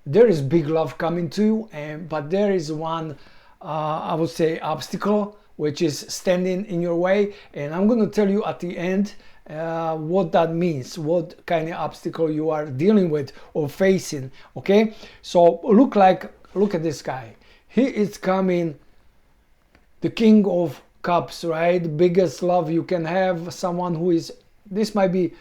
there is big love coming to you, but there is one I would say obstacle which is standing in your way, and I'm going to tell you at the end what that means, what kind of obstacle you are dealing with or facing. Okay, so look at this guy. He is coming, the King of Cups, right? The biggest love you can have, someone who is, this might be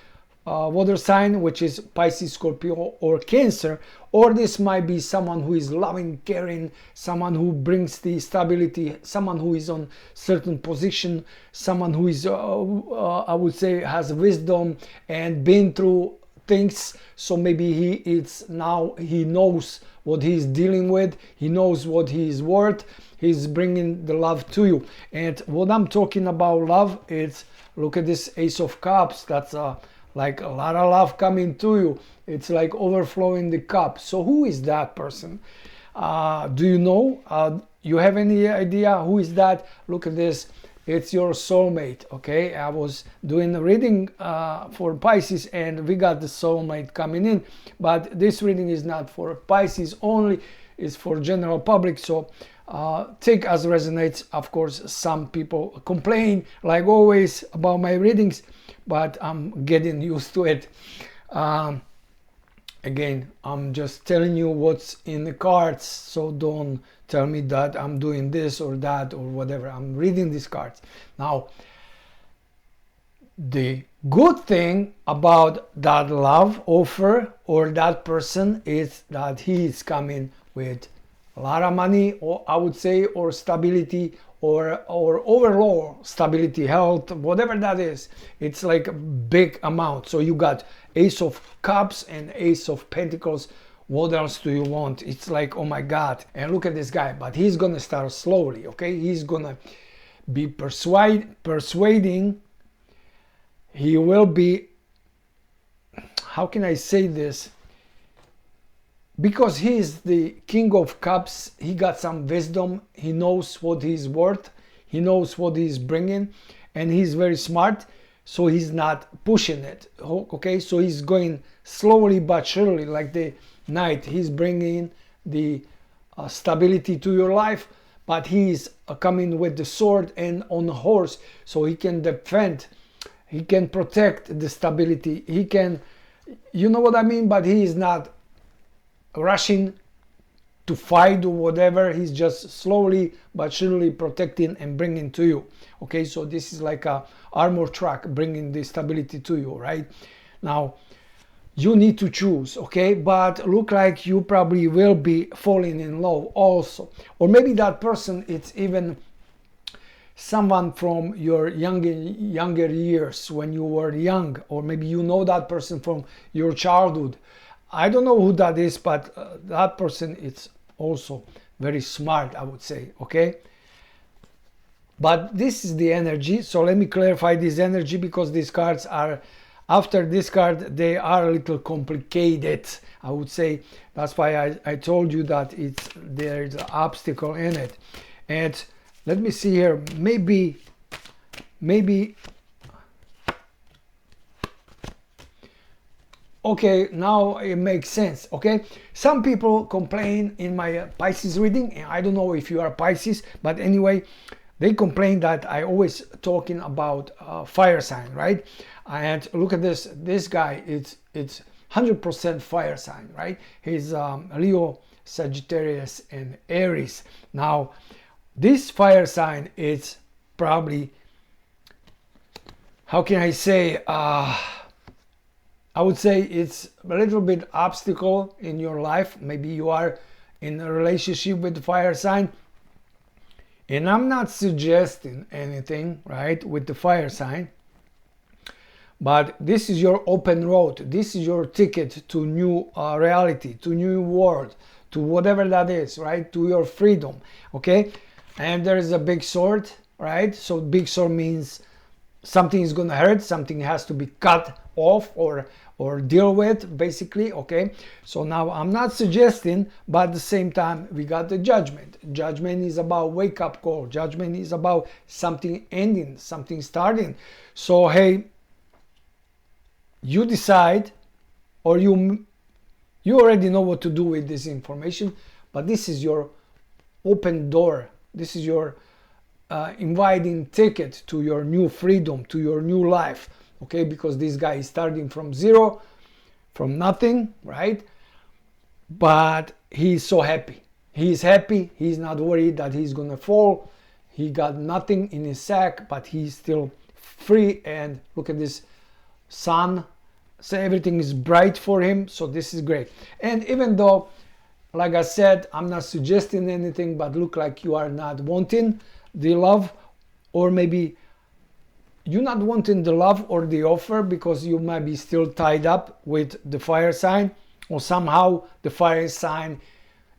water sign, which is Pisces, Scorpio, or Cancer, or this might be someone who is loving, caring, someone who brings the stability, someone who is on certain position, someone who is I would say has wisdom and been through things. So maybe he knows what he's dealing with, he knows what he is worth, he's bringing the love to you. And what I'm talking about love, it's, look at this Ace of Cups. That's like a lot of love coming to you. It's like overflowing the cup. So who is that person? Do you know? You have any idea who is that? Look at this. It's your soulmate. Okay, I was doing a reading for Pisces, and we got the soulmate coming in, but this reading is not for Pisces only, it's for general public. So take as resonates. Of course, some people complain like always about my readings, but I'm getting used to it. Again, I'm just telling you what's in the cards, so don't tell me that I'm doing this or that or whatever. I'm reading these cards. Now, the good thing about that love offer or that person is that he is coming with a lot of money, or I would say, or stability, or overall stability, health, whatever that is. It's like a big amount. So you got Ace of Cups and Ace of Pentacles. What else do you want? It's like, oh my God. And look at this guy, but he's gonna start slowly. Okay, he's gonna be persuading. He will be, how can I say this? Because he is the King of Cups, he got some wisdom, he knows what he's worth, he knows what he's bringing, and he's very smart, so he's not pushing it. Okay, so he's going slowly but surely, like the knight. He's bringing the stability to your life, but he's coming with the sword and on a horse, so he can defend, he can protect the stability, he can, you know what I mean, but he is not rushing to fight or whatever. He's just slowly but surely protecting and bringing to you. Okay, so this is like a armor truck bringing the stability to you. Right now you need to choose. Okay, but look like you probably will be falling in love also, or maybe that person, it's even someone from your younger years when you were young, or maybe you know that person from your childhood. I don't know who that is, but that person is also very smart, I would say. Okay, but this is the energy. So let me clarify this energy, because these cards are, after this card, they are a little complicated, I would say. That's why I told you that there is an obstacle in it. And let me see here, maybe okay, now it makes sense. Okay, some people complain in my Pisces reading, and I don't know if you are Pisces, but anyway, they complain that I always talking about fire sign, right? And look at this guy, it's 100% fire sign, right? He's Leo, Sagittarius, and Aries. Now this fire sign is probably, how can I say, I would say it's a little bit obstacle in your life. Maybe you are in a relationship with the fire sign, and I'm not suggesting anything, right, with the fire sign, but this is your open road. This is your ticket to new reality, to new world, to whatever that is, right, to your freedom. Okay, and there is a big sword, right? So big sword means something is gonna hurt, something has to be cut off or deal with, basically. Okay, so now I'm not suggesting, but at the same time we got the judgment. Judgment is about wake up call. Judgment is about something ending, something starting. So hey, you decide, or you You already know what to do with this information, but this is your open door. This is your inviting ticket to your new freedom, to your new life, okay? Because this guy is starting from zero, from nothing, right? But he's so happy. He's happy. He's not worried that he's gonna fall. He got nothing in his sack, but he's still free. And look at this sun. So everything is bright for him. So this is great. And even though, like I said, I'm not suggesting anything, but look like you are not wanting the love, or maybe you're not wanting the love or the offer because you might be still tied up with the fire sign, or somehow the fire sign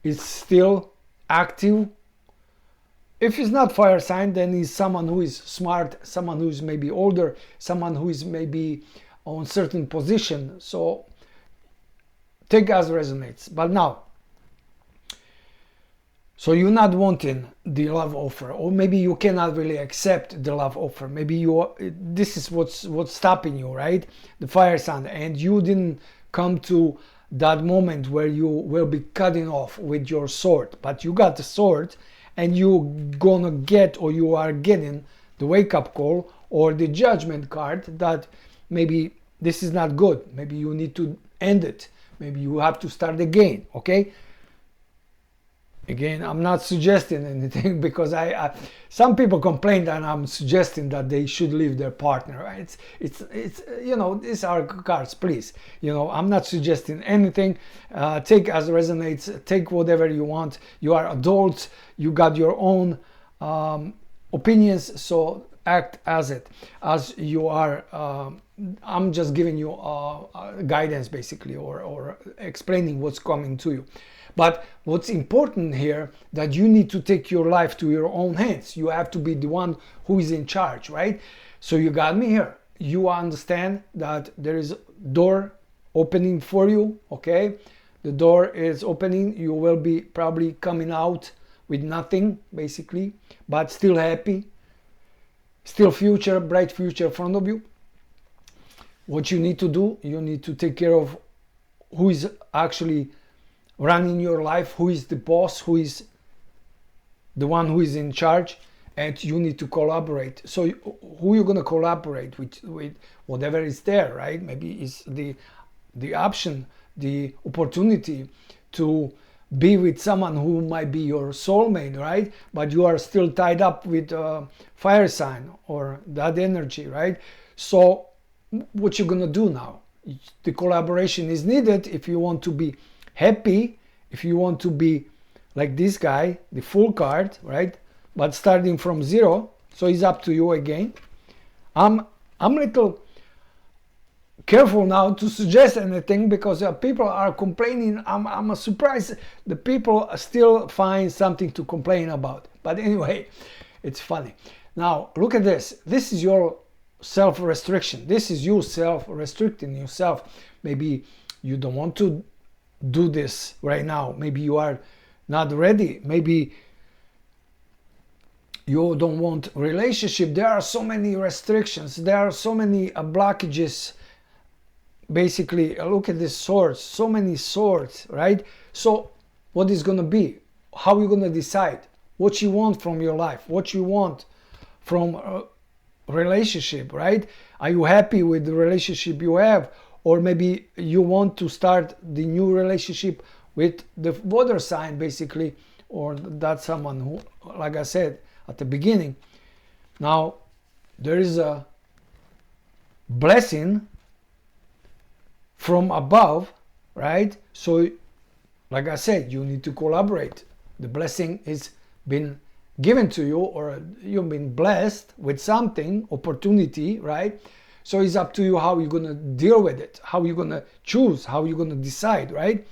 is still active. If it's not fire sign, then it's someone who is smart, someone who is maybe older, someone who is maybe on certain position. So take as resonates. But now, so you're not wanting the love offer, or maybe you cannot really accept the love offer. Maybe this is what's stopping you, right? The fire sign, and you didn't come to that moment where you will be cutting off with your sword, but you got the sword, and you're gonna get, or you are getting, the wake-up call or the judgment card that maybe this is not good. Maybe you need to end it. Maybe you have to start again, okay? Again, I'm not suggesting anything, because some people complain that I'm suggesting that they should leave their partner. Right? It's you know, these are cards, please. You know, I'm not suggesting anything. Take as resonates. Take whatever you want. You are adults. You got your own opinions. So act as you are. I'm just giving you guidance, basically, or explaining what's coming to you. But what's important here, that you need to take your life to your own hands. You have to be the one who is in charge, right? So you got me here. You understand that there is a door opening for you, okay? The door is opening. You will be probably coming out with nothing, basically, but still happy. Still future, bright future in front of you. What you need to do, you need to take care of who is actually running your life, who is the boss, who is the one who is in charge, and you need to collaborate. So who you're going to collaborate with whatever is there, right? Maybe it's the option, the opportunity to be with someone who might be your soulmate, right? But you are still tied up with fire sign or that energy, right? So what you're going to do now? The collaboration is needed if you want to be happy, if you want to be like this guy, the full card, right? But starting from zero. So it's up to you again. I'm a little careful now to suggest anything, because people are complaining. I'm surprised the people still find something to complain about. But anyway, it's funny. Now look at this. This is your self-restriction. This is you self-restricting yourself. Maybe you don't want to do this right now. Maybe you are not ready. Maybe you don't want relationship. There are so many restrictions. There are so many blockages. Basically, look at this swords. So many swords, right? So what is going to be? How are you going to decide what you want from your life? What you want from a relationship, right? Are you happy with the relationship you have? Or maybe you want to start the new relationship with the water sign, basically, or that's someone who, like I said at the beginning. Now, there is a blessing from above, right? So, like I said, you need to collaborate. The blessing is been given to you, or you've been blessed with something, opportunity, right? So it's up to you how you're going to deal with it, how you're going to choose, how you're going to decide, right?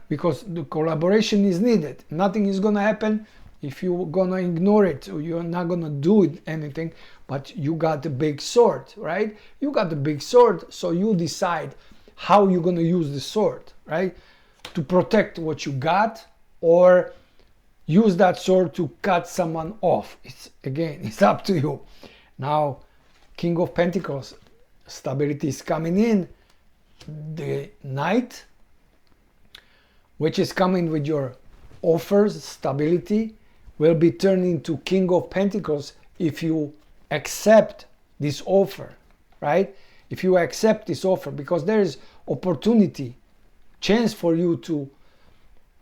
Because the collaboration is needed. Nothing is going to happen if you're going to ignore it, or you're not going to do anything, but you got the big sword, right? You got the big sword, so you decide how you're going to use the sword, right? To protect what you got, or use that sword to cut someone off. It's up to you. Now, King of Pentacles, stability is coming in. The Knight, which is coming with your offers, stability, will be turned into King of Pentacles if you accept this offer, right? If you accept this offer, because there is opportunity, chance for you to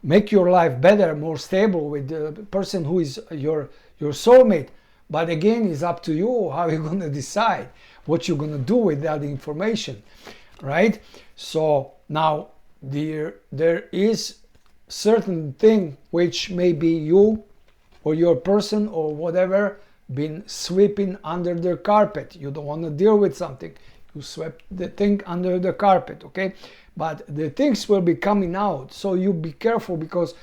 make your life better, more stable with the person who is your soulmate. But again, it's up to you how you're going to decide what you're going to do with that information, right? So now there is certain thing which maybe you or your person or whatever been sweeping under the carpet. You don't want to deal with something. You swept the thing under the carpet, okay? But the things will be coming out. So you be careful, because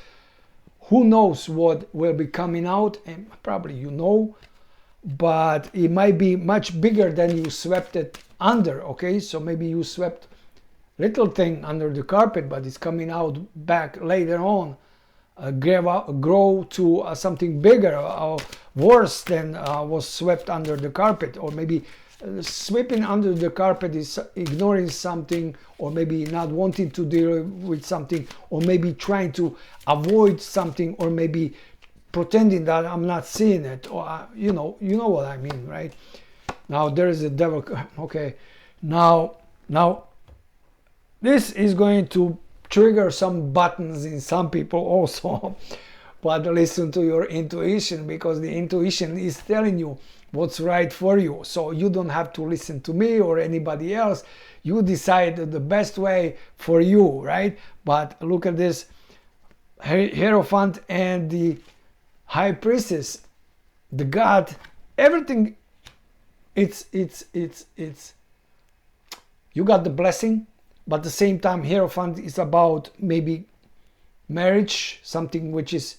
who knows what will be coming out, and probably you know, but it might be much bigger than you swept it under, okay? So maybe you swept little thing under the carpet, but it's coming out back later on, grow to something bigger or worse than was swept under the carpet. Or maybe sweeping under the carpet is ignoring something, or maybe not wanting to deal with something, or maybe trying to avoid something, or maybe pretending that I'm not seeing it, or you know what I mean, right? Now there is a devil. Okay, now this is going to trigger some buttons in some people also. But listen to your intuition, because the intuition is telling you what's right for you. So you don't have to listen to me or anybody else. You decide the best way for you, right? But look at this Hierophant and the High Priestess, the God, everything. It's you got the blessing, but at the same time Hierophant is about maybe marriage, something which is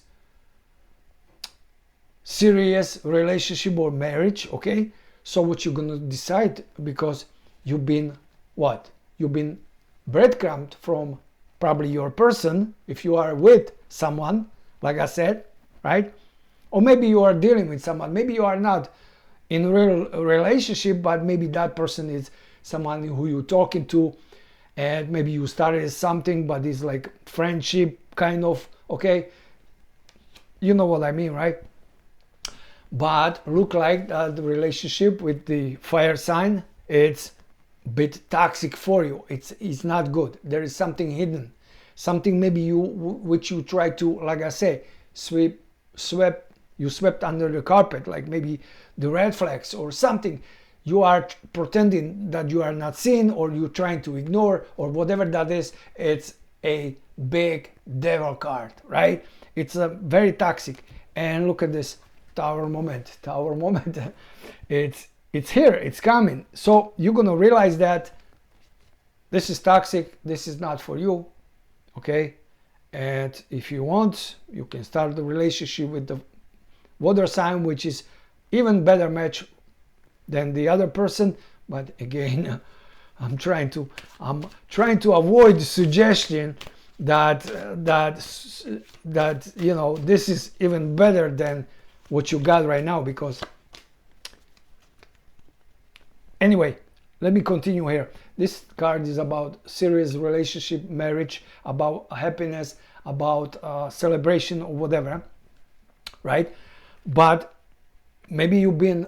serious relationship or marriage, okay? So what you're gonna decide, because you've been what? You've been breadcrumbed from probably your person, if you are with someone, like I said, right? Or maybe you are dealing with someone, maybe you are not in a real relationship, but maybe that person is someone who you're talking to, and maybe you started something, but it's like friendship kind of, okay? You know what I mean, right? But look like the relationship with the fire sign, it's a bit toxic for you. It's not good. There is something hidden, something maybe which you try to, like I say, swept under the carpet, like maybe the red flags or something. You are pretending that you are not seeing, or you're trying to ignore, or whatever that is. It's a big devil card, right? It's a very toxic. And look at this Tower moment, it's here, it's coming. So you're gonna realize that this is toxic, this is not for you, okay? And if you want, you can start the relationship with the water sign, which is even better match than the other person. But again, I'm trying to avoid the suggestion that you know, this is even better than what you got right now, because anyway, let me continue here. This card is about serious relationship, marriage, about happiness, about celebration or whatever, right? But maybe you've been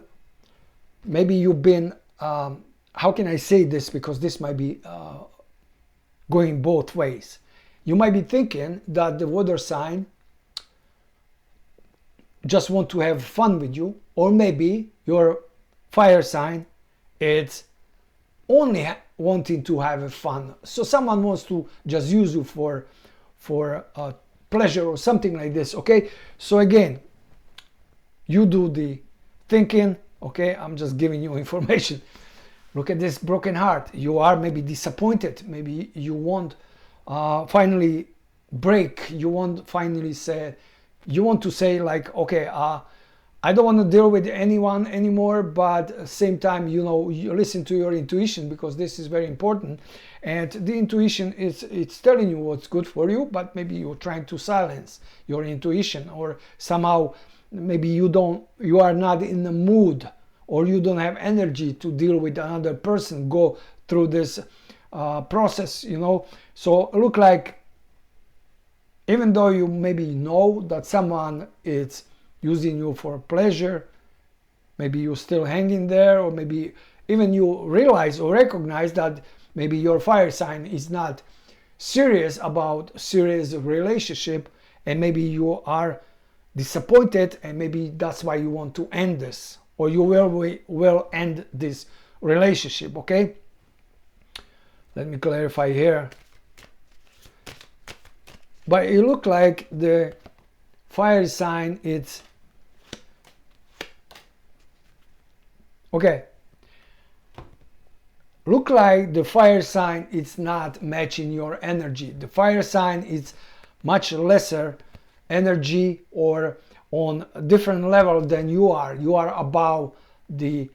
how can I say this, because this might be going both ways. You might be thinking that the water sign just want to have fun with you, or maybe your fire sign, it's only wanting to have fun. So someone wants to just use you for pleasure or something like this, okay? So again, you do the thinking, okay? I'm just giving you information. Look at this broken heart. You are maybe disappointed. Maybe you want finally break. You want finally say, you want to say like, okay, I don't want to deal with anyone anymore, but at the same time, you know, you listen to your intuition, because this is very important. And the intuition it's telling you what's good for you, but maybe you're trying to silence your intuition, or somehow maybe you are not in the mood, or you don't have energy to deal with another person, go through this process, you know. So look like even though you maybe know that someone is using you for pleasure, maybe you're still hanging there, or maybe even you realize or recognize that maybe your fire sign is not serious about serious relationship, and maybe you are disappointed, and maybe that's why you want to end this, or you will end this relationship. Okay, let me clarify here. But it look like the fire sign, it's okay. Look like the fire sign is not matching your energy. The fire sign is much lesser energy, or on a different level than you are. You are above the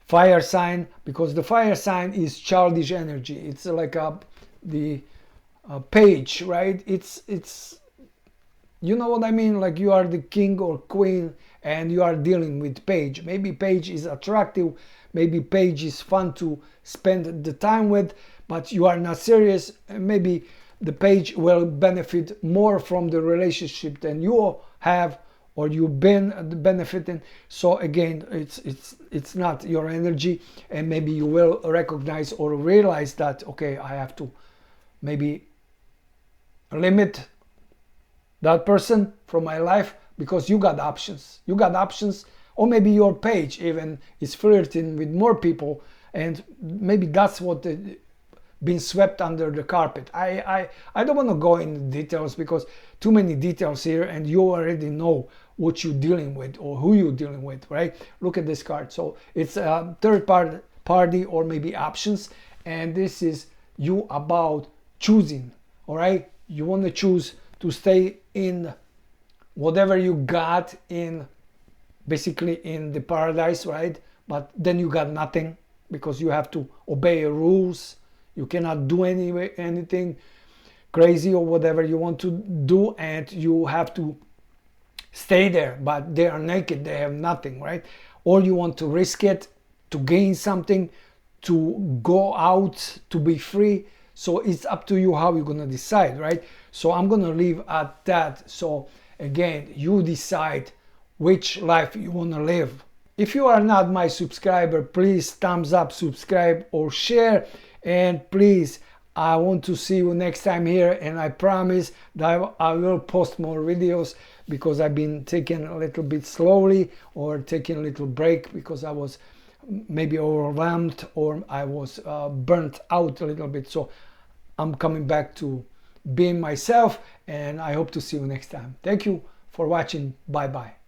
fire sign, because the fire sign is childish energy. It's like the page, right? It's you know what I mean, like you are the king or queen and you are dealing with page. Maybe page is attractive, maybe page is fun to spend the time with, but you are not serious. Maybe the page will benefit more from the relationship than you have, or you've been benefiting. So again, it's not your energy, and maybe you will recognize or realize that, okay, I have to maybe limit that person from my life, because you got options. You got options, or maybe your page even is flirting with more people, and maybe that's what been swept under the carpet. I don't want to go in details, because too many details here, and you already know what you're dealing with or who you're dealing with, right? Look at this card. So it's a third party or maybe options, and this is you about choosing. All right, you want to choose to stay in whatever you got in, basically in the paradise, right? But then you got nothing, because you have to obey rules. You cannot do anything crazy or whatever you want to do, and you have to stay there, but they are naked, they have nothing, right? Or you want to risk it to gain something, to go out, to be free. So it's up to you how you're gonna decide, right? So I'm gonna leave at that. So again, you decide which life you wanna live. If you are not my subscriber, please thumbs up, subscribe or share, and please, I want to see you next time here, and I promise that I will post more videos, because I've been taking a little bit slowly, or taking a little break, because I was maybe overwhelmed, or I was burnt out a little bit. So I'm coming back to being myself, and I hope to see you next time. Thank you for watching. Bye bye.